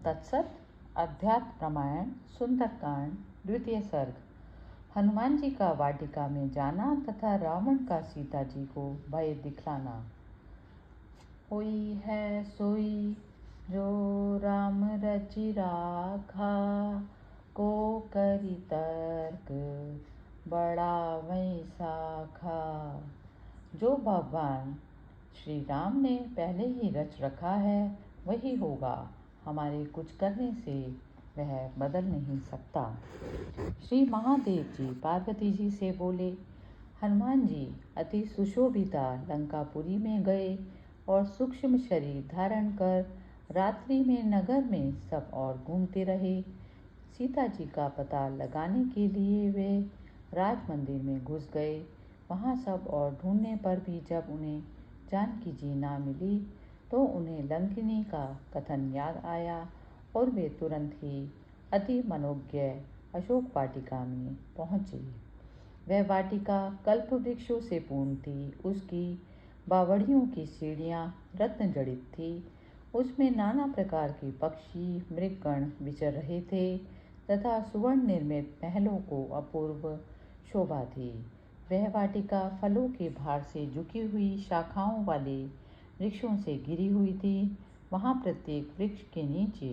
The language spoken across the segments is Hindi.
तत्सत। अध्यात्म रामायण सुंदरकांड द्वितीय सर्ग। हनुमान जी का वाटिका में जाना तथा रावण का सीता जी को भय दिखलाना। होई है सोई जो राम रचि राखा, को करी तर्क बड़ा वही साखा। जो भगवान श्री राम ने पहले ही रच रखा है वही होगा, हमारे कुछ करने से वह बदल नहीं सकता। श्री महादेव जी पार्वती जी से बोले, हनुमान जी अति सुशोभिता लंकापुरी में गए और सूक्ष्म शरीर धारण कर रात्रि में नगर में सब और घूमते रहे। सीता जी का पता लगाने के लिए वे राज मंदिर में घुस गए। वहाँ सब और ढूंढने पर भी जब उन्हें जानकी जी ना मिली तो उन्हें लंकिनी का कथन याद आया और वे तुरंत ही अति मनोज्ञ अशोक वाटिका में पहुँचे। वह वाटिका कल्प वृक्षों से पूर्ण थी। उसकी बावड़ियों की सीढ़ियाँ रत्न जड़ित थी। उसमें नाना प्रकार के पक्षी मृगगण विचर रहे थे तथा सुवर्ण निर्मित महलों को अपूर्व शोभा थी। वह वाटिका फलों के भार से झुकी हुई शाखाओं वाले वृक्षों से घिरी हुई थी। वहाँ प्रत्येक वृक्ष के नीचे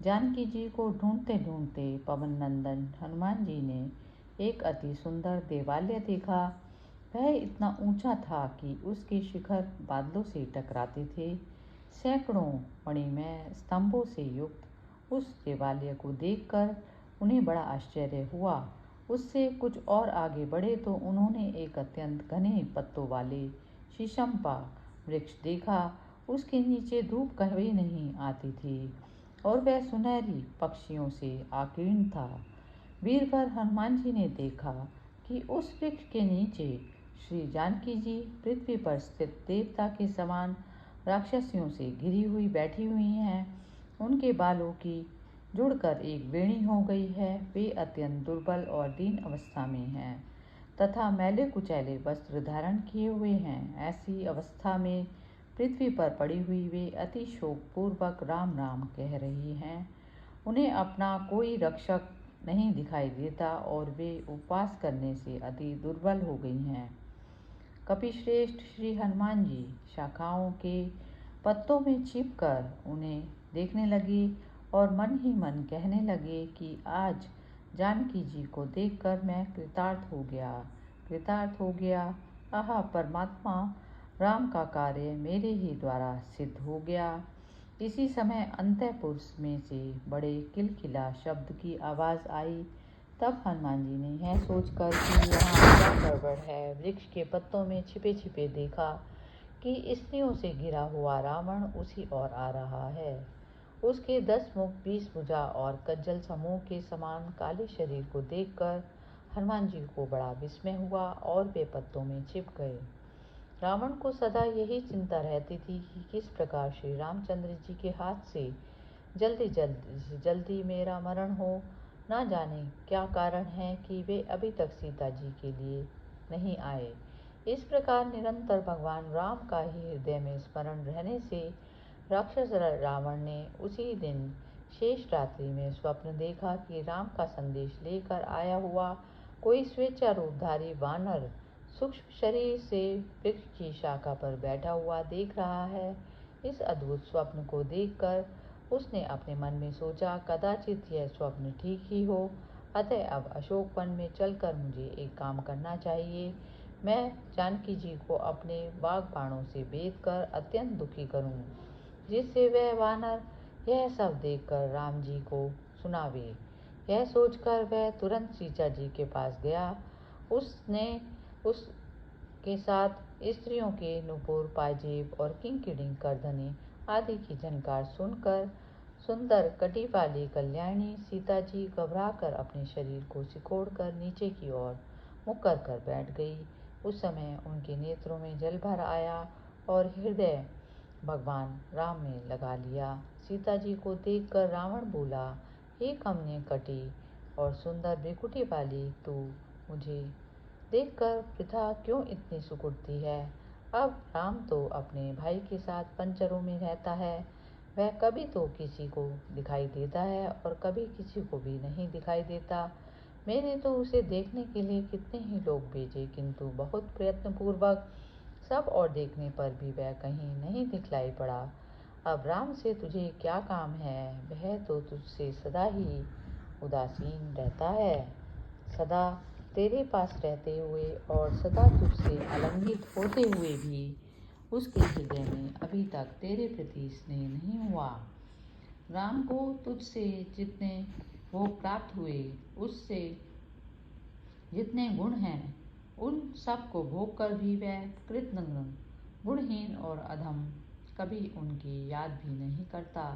जानकी जी को ढूंढते ढूंढते पवन नंदन हनुमान जी ने एक अति सुंदर देवालय देखा। वह इतना ऊंचा था कि उसके शिखर बादलों से टकराते थे। सैकड़ों मणिमय स्तंभों से युक्त उस देवालय को देखकर उन्हें बड़ा आश्चर्य हुआ। उससे कुछ और आगे बढ़े तो उन्होंने एक अत्यंत घने पत्तों वाले शीशमपा वृक्ष देखा। उसके नीचे धूप कभी नहीं आती थी और वह सुनहरी पक्षियों से आकीर्ण था। वीरवर हनुमान जी ने देखा कि उस वृक्ष के नीचे श्री जानकी जी पृथ्वी पर स्थित देवता के समान राक्षसियों से घिरी हुई बैठी हुई हैं। उनके बालों की जुड़कर एक वेणी हो गई है। वे अत्यंत दुर्बल और दीन अवस्था में हैं तथा मैले कुचैले वस्त्र धारण किए हुए हैं। ऐसी अवस्था में पृथ्वी पर पड़ी हुई वे अति शोकपूर्वक राम राम कह रही हैं। उन्हें अपना कोई रक्षक नहीं दिखाई देता और वे उपवास करने से अति दुर्बल हो गई हैं। कपिश्रेष्ठ श्री हनुमान जी शाखाओं के पत्तों में छिपकर उन्हें देखने लगे और मन ही मन कहने लगे कि आज जानकी जी को देखकर मैं कृतार्थ हो गया। आहा, परमात्मा राम का कार्य मेरे ही द्वारा सिद्ध हो गया। इसी समय अंतःपुर में से बड़े किलकिला शब्द की आवाज़ आई। तब हनुमान जी ने यह सोचकर कि यहाँ क्या गड़बड़ है, वृक्ष के पत्तों में छिपे छिपे देखा कि स्त्रियों से घिरा हुआ रावण उसी ओर आ रहा है। उसके 10 मुख 20 भुजा और कज्जल समूह के समान काले शरीर को देखकर हनुमान जी को बड़ा विस्मय हुआ और वे पत्तों में छिप गए। रावण को सदा यही चिंता रहती थी कि किस प्रकार श्री रामचंद्र जी के हाथ से जल्दी मेरा मरण हो। ना जाने क्या कारण है कि वे अभी तक सीता जी के लिए नहीं आए। इस प्रकार निरंतर भगवान राम का ही हृदय में स्मरण रहने से राक्षस रावण ने उसी दिन शेष रात्रि में स्वप्न देखा कि राम का संदेश लेकर आया हुआ कोई स्वेच्छा रूपधारी वानर सूक्ष्म शरीर से वृक्ष की शाखा पर बैठा हुआ देख रहा है। इस अद्भुत स्वप्न को देखकर उसने अपने मन में सोचा, कदाचित यह स्वप्न ठीक ही हो, अतः अब अशोक वन में चलकर मुझे एक काम करना चाहिए। मैं जानकी जी को अपने बाग बाणों से बेध कर अत्यंत दुखी करूं, जिससे वह वानर यह सब देखकर राम जी को सुनावे। यह सोचकर वह तुरंत सीता जी के पास गया। उसने उसके साथ स्त्रियों के नुपुर पाजेब और किंकिणी करधनी आदि की झनकार सुनकर सुंदर कटी वाली कल्याणी सीता जी घबराकर अपने शरीर को सिकोड़कर नीचे की ओर मुख कर बैठ गई। उस समय उनके नेत्रों में जल भर आया और हृदय भगवान राम में लगा लिया। सीता जी को देखकर रावण बोला, हे कमनीय कटी और सुंदर भ्रिकुटी वाली, तू मुझे देखकर वृथा क्यों इतनी सिकुड़ती है। अब राम तो अपने भाई के साथ पंचरों में रहता है, वह कभी तो किसी को दिखाई देता है और कभी किसी को भी नहीं दिखाई देता। मैंने तो उसे देखने के लिए कितने ही लोग भेजे, किंतु बहुत प्रयत्नपूर्वक सब और देखने पर भी वह कहीं नहीं दिखलाई पड़ा। अब राम से तुझे क्या काम है? वह तो तुझसे सदा ही उदासीन रहता है। सदा तेरे पास रहते हुए और सदा तुझसे आलिंगित होते हुए भी उसके हृदय में अभी तक तेरे प्रति स्नेह नहीं हुआ। राम को तुझसे जितने भोग प्राप्त हुए, उससे जितने गुण हैं, उन सब को भोग कर भी वह कृतघ्न, गुणहीन और अधम कभी उनकी याद भी नहीं करता।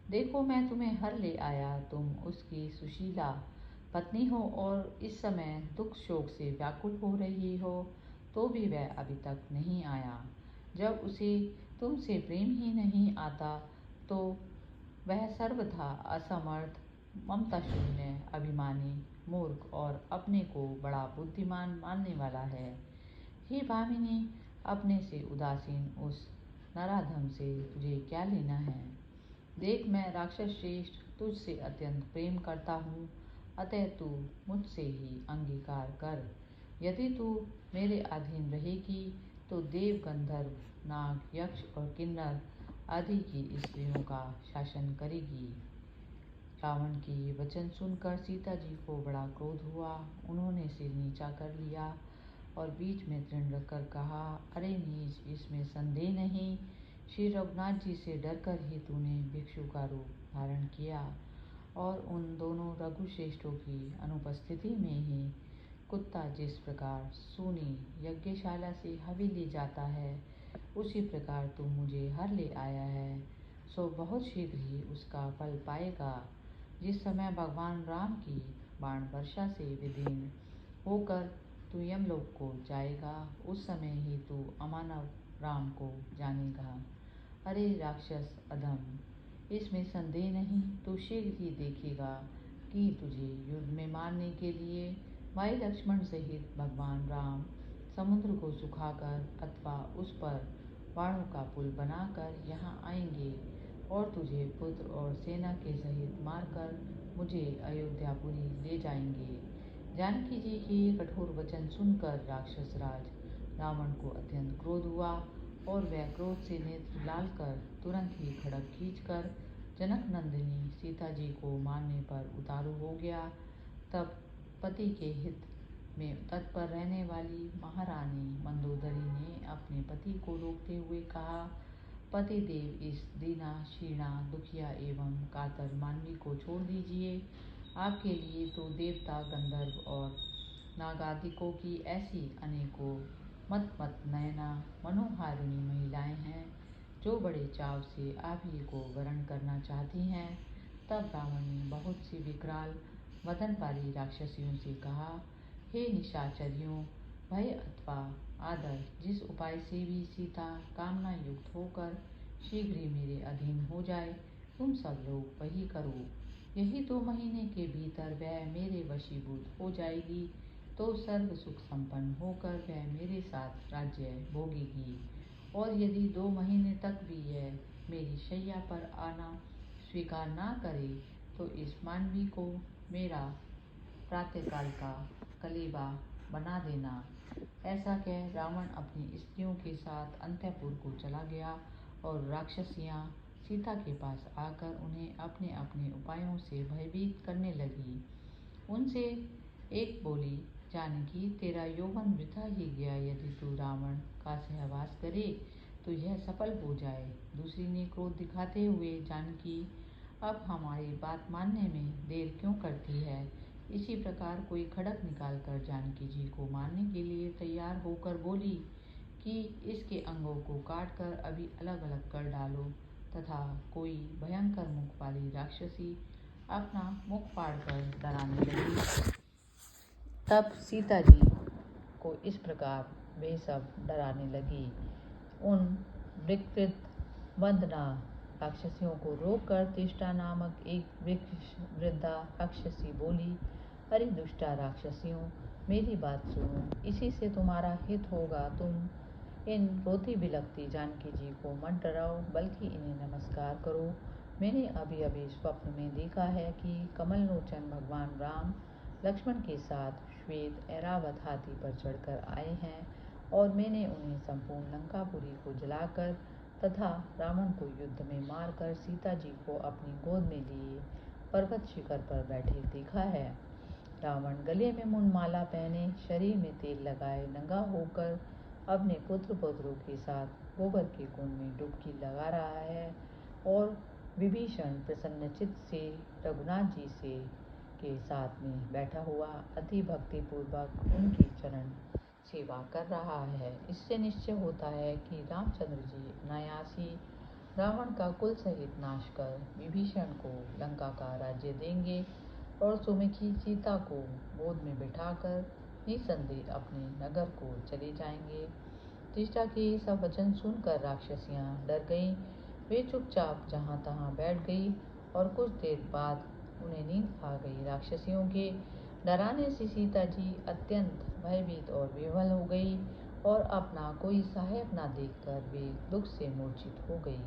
देखो, मैं तुम्हें हर ले आया, तुम उसकी सुशीला पत्नी हो और इस समय दुख शोक से व्याकुल हो रही हो, तो भी वह अभी तक नहीं आया। जब उसे तुमसे प्रेम ही नहीं आता, तो वह सर्वथा असमर्थ, ममता शून्य, अभिमानी, मूर्ख और अपने को बड़ा बुद्धिमान मानने वाला है। हे भामिनी, अपने से उदासीन उस नराधम से तुझे क्या लेना है? देख, मैं राक्षस श्रेष्ठ तुझसे अत्यंत प्रेम करता हूँ, अतः तू मुझसे ही अंगीकार कर। यदि तू मेरे अधीन रहेगी तो देव, गंधर्व, नाग, यक्ष और किन्नर आदि की स्त्रियों का शासन करेगी। रावण के ये वचन सुनकर सीता जी को बड़ा क्रोध हुआ। उन्होंने सिर नीचा कर लिया और बीच में तृण रखकर कहा, अरे नीच, इसमें संदेह नहीं, श्री रघुनाथ जी से डरकर ही तूने भिक्षु का रूप धारण किया और उन दोनों रघुश्रेष्ठों की अनुपस्थिति में ही कुत्ता जिस प्रकार सूनी यज्ञशाला से हवेली जाता है, उसी प्रकार तू मुझे हर ले आया है, सो बहुत शीघ्र ही उसका फल पाएगा। जिस समय भगवान राम की बाण वर्षा से विदीर्ण होकर तू यमलोक को जाएगा, उस समय ही तू अमानव राम को जानेगा। अरे राक्षस अधम, इसमें संदेह नहीं, तू शीघ्र ही देखेगा कि तुझे युद्ध में मारने के लिए भाई लक्ष्मण सहित भगवान राम समुद्र को सुखाकर अथवा उस पर बाणों का पुल बनाकर यहाँ आएंगे और तुझे पुत्र और सेना के सहित मारकर मुझे अयोध्यापुरी ले जाएंगे। जानकी जी के कठोर वचन सुनकर राक्षस राज रावण को अत्यंत क्रोध हुआ और वह क्रोध से नेत्र लाल कर तुरंत ही खड्ग खींचकर जनक नंदिनी सीता जी को मारने पर उतारू हो गया। तब पति के हित में तत्पर रहने वाली महारानी मंदोदरी ने अपने पति को रोकते हुए कहा, पति देव, इस दीना शीर्णा दुखिया एवं कातर मानवी को छोड़ दीजिए। आपके लिए तो देवता, गंधर्व और नागादिकों की ऐसी अनेकों मत नयना मनोहारिणी महिलाएं हैं जो बड़े चाव से आप ही को वरण करना चाहती हैं। तब रावण ने बहुत सी विकराल वदन वाली राक्षसियों से कहा, हे निशाचरियों, भय अथवा आदर जिस उपाय से भी सीता कामना युक्त होकर शीघ्र ही मेरे अधीन हो जाए, तुम सब लोग वही करो। यही 2 महीने के भीतर वह मेरे वशीभूत हो जाएगी, तो सर्व सुख संपन्न होकर वह मेरे साथ राज्य भोगेगी। और यदि 2 महीने तक भी यह मेरी शैया पर आना स्वीकार ना करे, तो इस मानवी को मेरा प्रातःकाल का कलेवा बना देना। ऐसा कह रावण अपनी स्त्रियों के साथ अंतःपुर को चला गया और राक्षसियां सीता के पास आकर उन्हें अपने अपने उपायों से भयभीत करने लगी। उनसे एक बोली, जानकी, तेरा यौवन वृथा ही गया, यदि तू रावण का सहवास करे तो यह सफल हो जाए। दूसरी ने क्रोध दिखाते हुए, जानकी, अब हमारी बात मानने में देर क्यों करती है? इसी प्रकार कोई खड्ग निकालकर जानकी जी को मारने के लिए तैयार होकर बोली कि इसके अंगों को काटकर अभी अलग अलग कर डालो। तथा कोई भयंकर मुख वाली राक्षसी अपना मुख फाड़कर डराने लगी। तब सीता जी को इस प्रकार वे सब डराने लगी। उन विकृत वंदना राक्षसियों को रोककर तिष्ठा नामक एक वृद्धा राक्षसी बोली, अरे दुष्टा राक्षसियों, मेरी बात सुनो, इसी से तुम्हारा हित होगा। तुम इन रोती बिलखती जानकी जी को मत डराओ, बल्कि इन्हें नमस्कार करो। मैंने अभी अभी स्वप्न में देखा है कि कमल लोचन भगवान राम लक्ष्मण के साथ श्वेत ऐरावत हाथी पर चढ़कर आए हैं और मैंने उन्हें संपूर्ण लंकापुरी को जलाकर तथा रावण को युद्ध में मारकर सीता जी को अपनी गोद में लिए पर्वत शिखर पर बैठे देखा है। रावण गले में मुंडमाला पहने, शरीर में तेल लगाए, नंगा होकर अपने पुत्र पौत्रों के साथ गोबर के कुंड में डुबकी लगा रहा है और विभीषण प्रसन्नचित्त से रघुनाथ जी से के साथ में बैठा हुआ अति भक्ति पूर्वक उनकी चरण सेवा कर रहा है। इससे निश्चय होता है कि रामचंद्र जी अनायास ही रावण का कुल सहित नाश कर विभीषण को लंका का राज्य देंगे और सुमुखी सीता को गोद में बिठाकर निसंदेह अपने नगर को चले जाएंगे। त्रिष्टा के सब वचन सुनकर राक्षसियां डर गईं। वे चुपचाप जहां तहां बैठ गई और कुछ देर बाद उन्हें नींद आ गई। राक्षसियों के डराने से सीता जी अत्यंत भयभीत और विह्वल हो गई और अपना कोई सहायक न देखकर वे दुख से मूर्छित हो गई।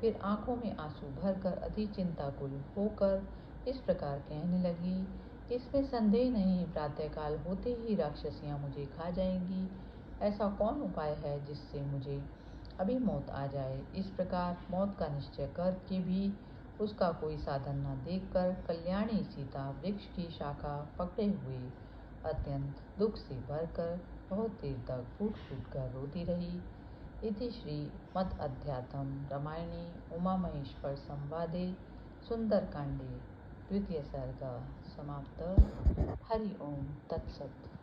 फिर आंखों में आंसू भरकर अति चिंताकुल होकर इस प्रकार कहने लगी, इसमें संदेह नहीं, प्रातःकाल होते ही राक्षसियां मुझे खा जाएंगी। ऐसा कौन उपाय है जिससे मुझे अभी मौत आ जाए। इस प्रकार मौत का निश्चय करके भी उसका कोई साधन न देखकर कल्याणी सीता वृक्ष की शाखा पकड़े हुए अत्यंत दुख से भरकर बहुत देर तक फूट फूट कर रोती रही। इति श्री मद अध्यात्म रामायणे उमा महेश्वर संवादे सुंदरकांडे द्वितीय सर्ग समाप्त। हरि ओम तत्सत।